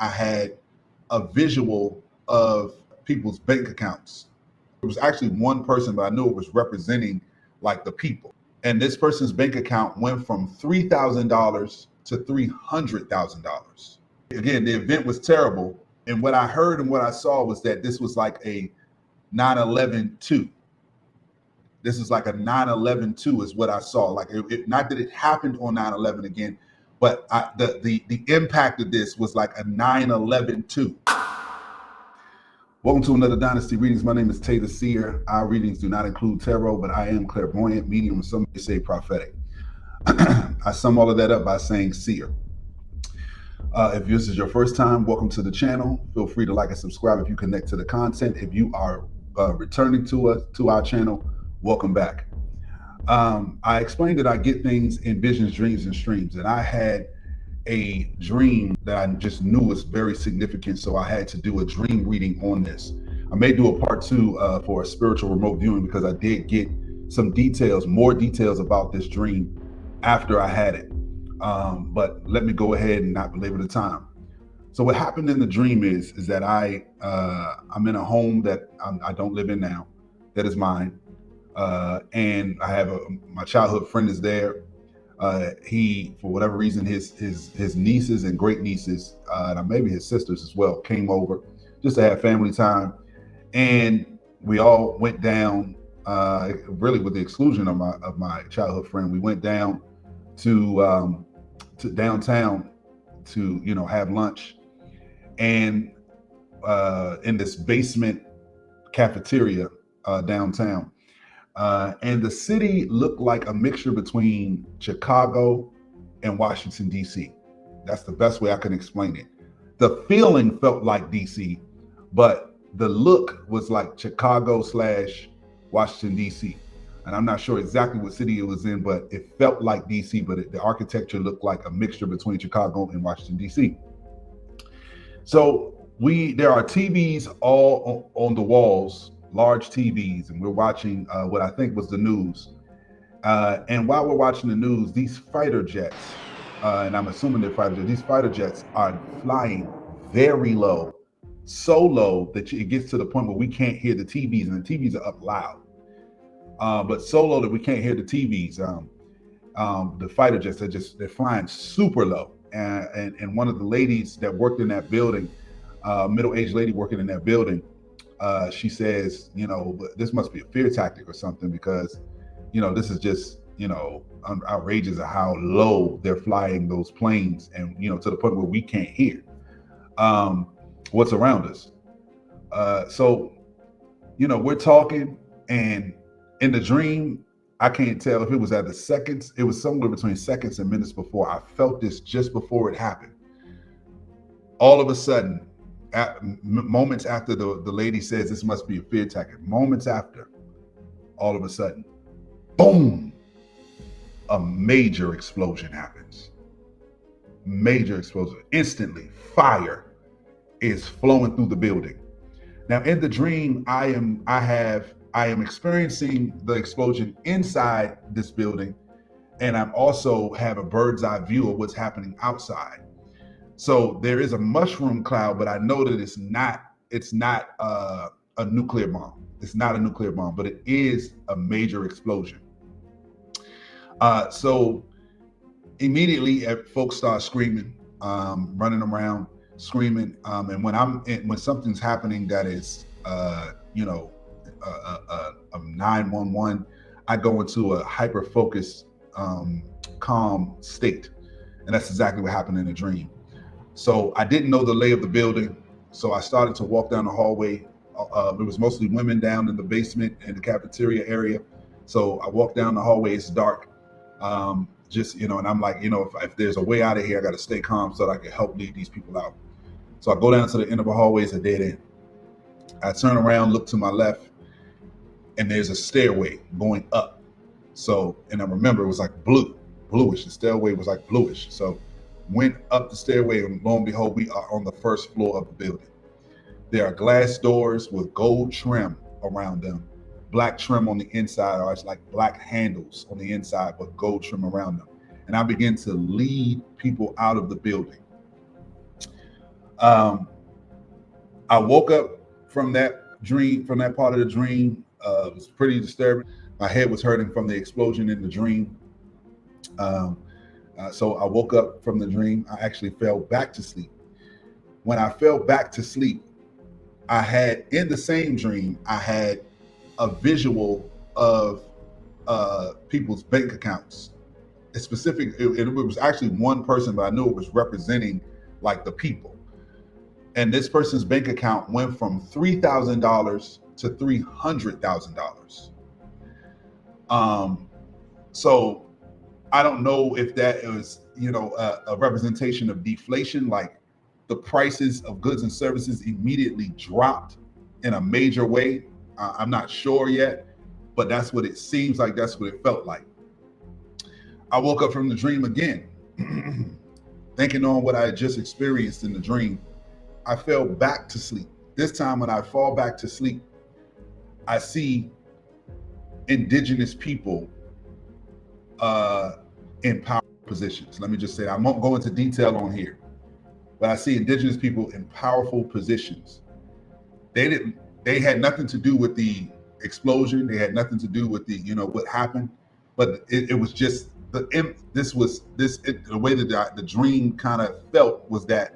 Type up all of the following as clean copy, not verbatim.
I had a visual of people's bank accounts. It was actually one person, but I knew it was representing like the people. And this person's bank account went from $3,000 to $300,000. Again, the event was terrible. And what I heard and what I saw was that this was like a 9/11/2. This is like a 9/11/2 is what I saw. Like not that it happened on 9/11 again, but the impact of this was like a 9/11/2. Welcome to another Dynasty Readings. My name is Seer. Our readings do not include tarot, but I am clairvoyant, medium, and some may say prophetic. I sum all of that up by saying Seer. If this is your first time, welcome to the channel. Feel free to like and subscribe if you connect to the content. If you are returning to our channel, welcome back. I explained that I get things in visions, dreams, and streams, and I had a dream that I just knew was very significant, so I had to do a dream reading on this. I may do a part 2 for a spiritual remote viewing because I did get some details, more details about this dream after I had it. But let me go ahead and not belabor the time. So what happened in the dream is that I'm in a home that I don't live in now, that is mine, and I have my childhood friend is there. He, for whatever reason, his nieces and great nieces, and maybe his sisters as well, came over just to have family time, and we all went down. Really, with the exclusion of my childhood friend, we went down to downtown to have lunch, and in this basement cafeteria downtown. And the city looked like a mixture between Chicago and Washington, D.C. That's the best way I can explain it. The feeling felt like D.C., but the look was like Chicago / Washington, D.C. And I'm not sure exactly what city it was in, but it felt like D.C., but the architecture looked like a mixture between Chicago and Washington, D.C. So there are TVs all on the walls, large TVs, and we're watching what I think was the news. And while we're watching the news, these fighter jets, and I'm assuming they're fighter jets, these fighter jets are flying very low, so low that it gets to the point where we can't hear the TVs, and the TVs are up loud, but so low that we can't hear the TVs. The fighter jets, they're flying super low. And one of the ladies that worked in that building, middle-aged lady working in that building, she says, this must be a fear tactic or something, because, this is just, outrageous of how low they're flying those planes, and, to the point where we can't hear what's around us. So, we're talking, and in the dream, I can't tell if it was at the seconds. It was somewhere between seconds and minutes before. I felt this just before it happened. All of a sudden, moments after the lady says this must be a fear tactic, moments after, all of a sudden, boom, a major explosion happens. Major explosion. Instantly, fire is flowing through the building. Now, in the dream, I am experiencing the explosion inside this building, and I'm also have a bird's eye view of what's happening outside. So there is a mushroom cloud, but I know that it's not a nuclear bomb. It's not a nuclear bomb, but it is a major explosion. So immediately, folks start screaming, running around, screaming. And when something's happening that is, a 911, I go into a hyper focused, calm state, and that's exactly what happened in the dream. So I didn't know the lay of the building, so I started to walk down the hallway. It was mostly women down in the basement and the cafeteria area. So I walked down the hallway. It's dark, and I'm like, if there's a way out of here, I got to stay calm so that I can help lead these people out. So I go down to the end of the hallway. It's a dead end. I turn around, look to my left, and there's a stairway going up. So, and I remember it was like bluish. The stairway was like bluish. So went up the stairway, and lo and behold, we are on the first floor of the building. There are glass doors with gold trim around them, black trim on the inside, or it's like black handles on the inside, but gold trim around them. And I begin to lead people out of the building. Um, I woke up from that dream, from that part of the dream. It was pretty disturbing. My head was hurting from the explosion in the dream. Um, so I woke up from the dream. I actually fell back to sleep. When I fell back to sleep, I had, in the same dream, I had a visual of people's bank accounts. It's specific. It was actually one person, but I knew it was representing like the people. And this person's bank account went from $3,000 to $300,000. So I don't know if that is, a representation of deflation, like the prices of goods and services immediately dropped in a major way. I'm not sure yet, but that's what it seems like. That's what it felt like. I woke up from the dream again, thinking on what I had just experienced in the dream. I fell back to sleep. This time, when I fall back to sleep, I see indigenous people in power positions. Let me just say that. I won't go into detail on here, but I see indigenous people in powerful positions. They had nothing to do with the explosion. They had nothing to do with the, what happened, but it was just the way that the dream kind of felt was that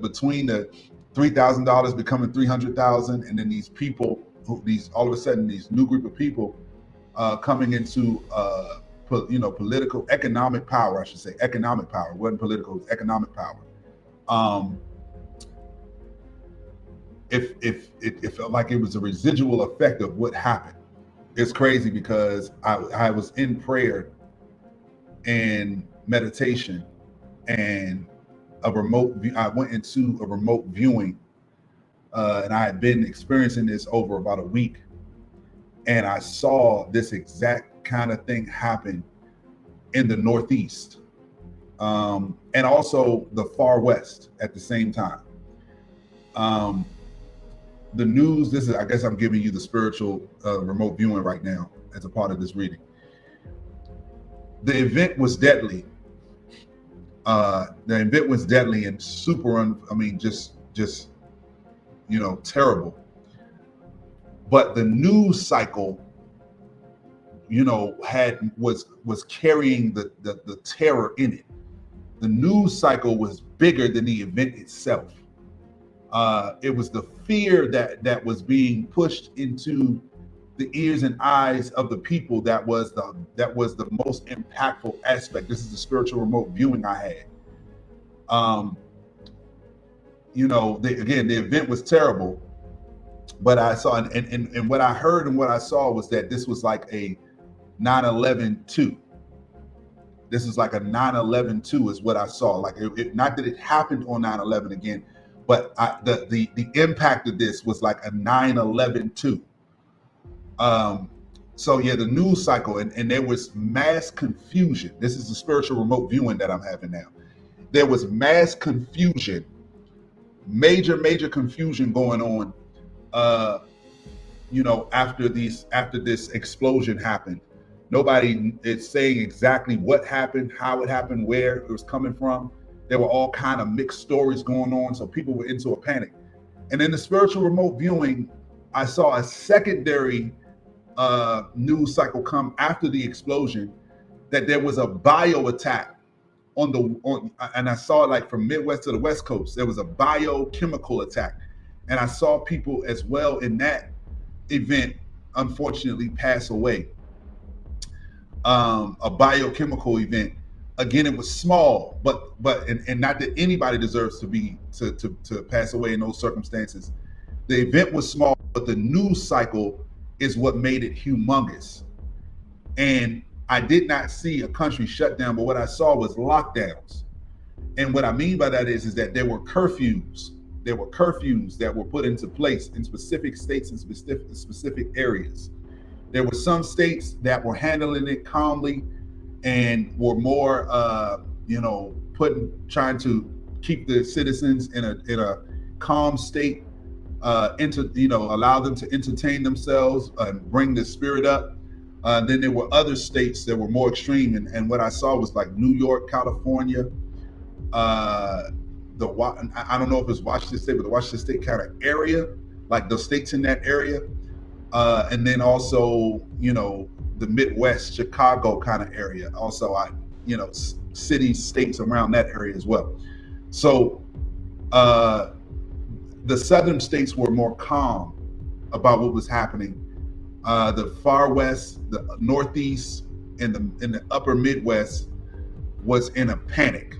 between the $3,000 becoming 300,000, and then these people, all of a sudden these new group of people coming into political, economic power. I should say economic power. It wasn't political. It was economic power. It felt like it was a residual effect of what happened. It's crazy because I was in prayer and meditation, and I went into a remote viewing, and I had been experiencing this over about a week, and I saw this exact kind of thing happen in the Northeast, and also the far West at the same time. The news, I guess I'm giving you the spiritual remote viewing right now as a part of this reading. The event was deadly. The event was deadly and super, just terrible. But the news cycle, was carrying the terror in it. The news cycle was bigger than the event itself. It was the fear that was being pushed into the ears and eyes of the people that was the most impactful aspect. This is the spiritual remote viewing I had. The event was terrible, but I saw, and what I heard and what I saw was that this was like a 9/11/2. This is like a 9/11/2 is what I saw. Like not that it happened on 9/11 again, but the impact of this was like a 9/11/2. So yeah, the news cycle, and there was mass confusion. This is the spiritual remote viewing that I'm having now. There was mass confusion, major confusion going on. After this explosion happened, nobody is saying exactly what happened, how it happened, where it was coming from. There were all kind of mixed stories going on, so people were into a panic. And in the spiritual remote viewing, I saw a secondary news cycle come after the explosion, that there was a bio attack and I saw it like from Midwest to the West Coast. There was a biochemical attack, and I saw people as well in that event unfortunately pass away. A biochemical event. Again, it was small, but not that anybody deserves to pass away in those circumstances. The event was small, but the news cycle is what made it humongous. And I did not see a country shut down, but what I saw was lockdowns. And what I mean by that is that there were curfews. There were curfews that were put into place in specific states and specific areas. There were some states that were handling it calmly and were more, trying to keep the citizens in a calm state, allow them to entertain themselves and bring the spirit up. Then there were other states that were more extreme, and what I saw was like New York, California, I don't know if it's Washington State, but the Washington State kind of area, like the states in that area, and then also, you know, the Midwest, Chicago kind of area. Also, you know, cities, states around that area as well. So the southern states were more calm about what was happening. The far west, the northeast, and the upper Midwest was in a panic.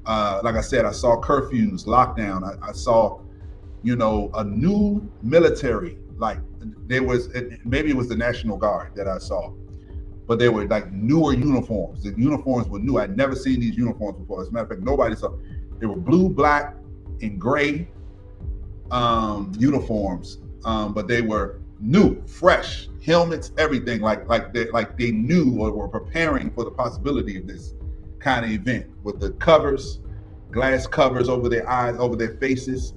Like I said, I saw curfews, lockdown. I saw, you know, a new military. Like maybe it was the National Guard that I saw, but they were like newer uniforms. The uniforms were new. I'd never seen these uniforms before. As a matter of fact, nobody saw. They were blue, black, and gray uniforms, but they were new, fresh, helmets, everything. Like they knew or were preparing for the possibility of this kind of event, with the covers, glass covers over their eyes, over their faces.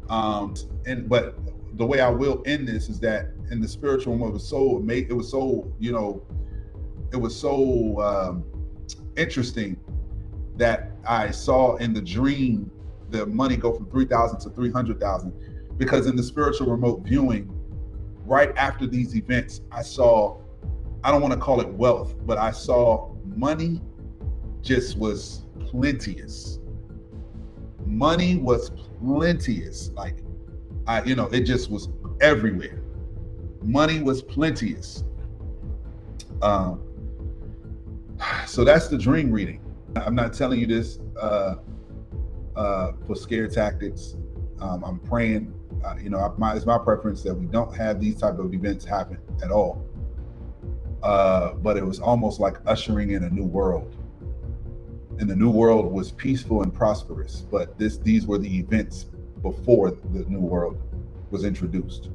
But the way I will end this is that in the spiritual realm, it was so you know, it was so interesting that I saw in the dream the money go from 3,000 to 300,000, because in the spiritual remote viewing, right after these events, I saw, I don't want to call it wealth, but I saw money just was plenteous. Money was plenteous. Like, you know, it just was everywhere. Money was plenteous. So that's the dream reading. I'm not telling you this for scare tactics. I'm praying, you know, it's my preference that we don't have these type of events happen at all. But it was almost like ushering in a new world. And the new world was peaceful and prosperous, but these were the events before the new world was introduced.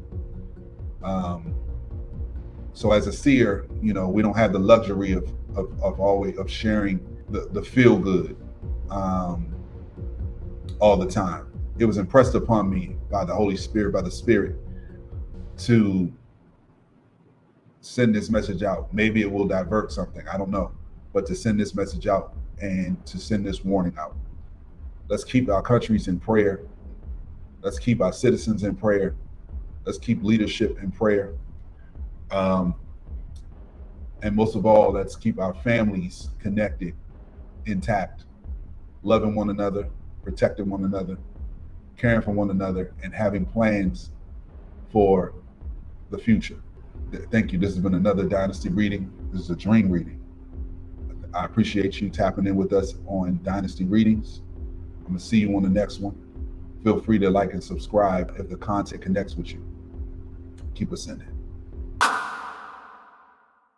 So as a seer, you know, we don't have the luxury of always of sharing the feel good all the time. It was impressed upon me by the Holy Spirit, by the Spirit, to send this message out. Maybe it will divert something, I don't know, but to send this message out and to send this warning out. Let's keep our countries in prayer. Let's keep our citizens in prayer. Let's keep leadership in prayer. And most of all, let's keep our families connected, intact, loving one another, protecting one another, caring for one another, and having plans for the future. Thank you. This has been another Dynasty reading. This is a dream reading. I appreciate you tapping in with us on Dynasty readings. I'm going to see you on the next one. Feel free to like and subscribe if the content connects with you. Keep ascending.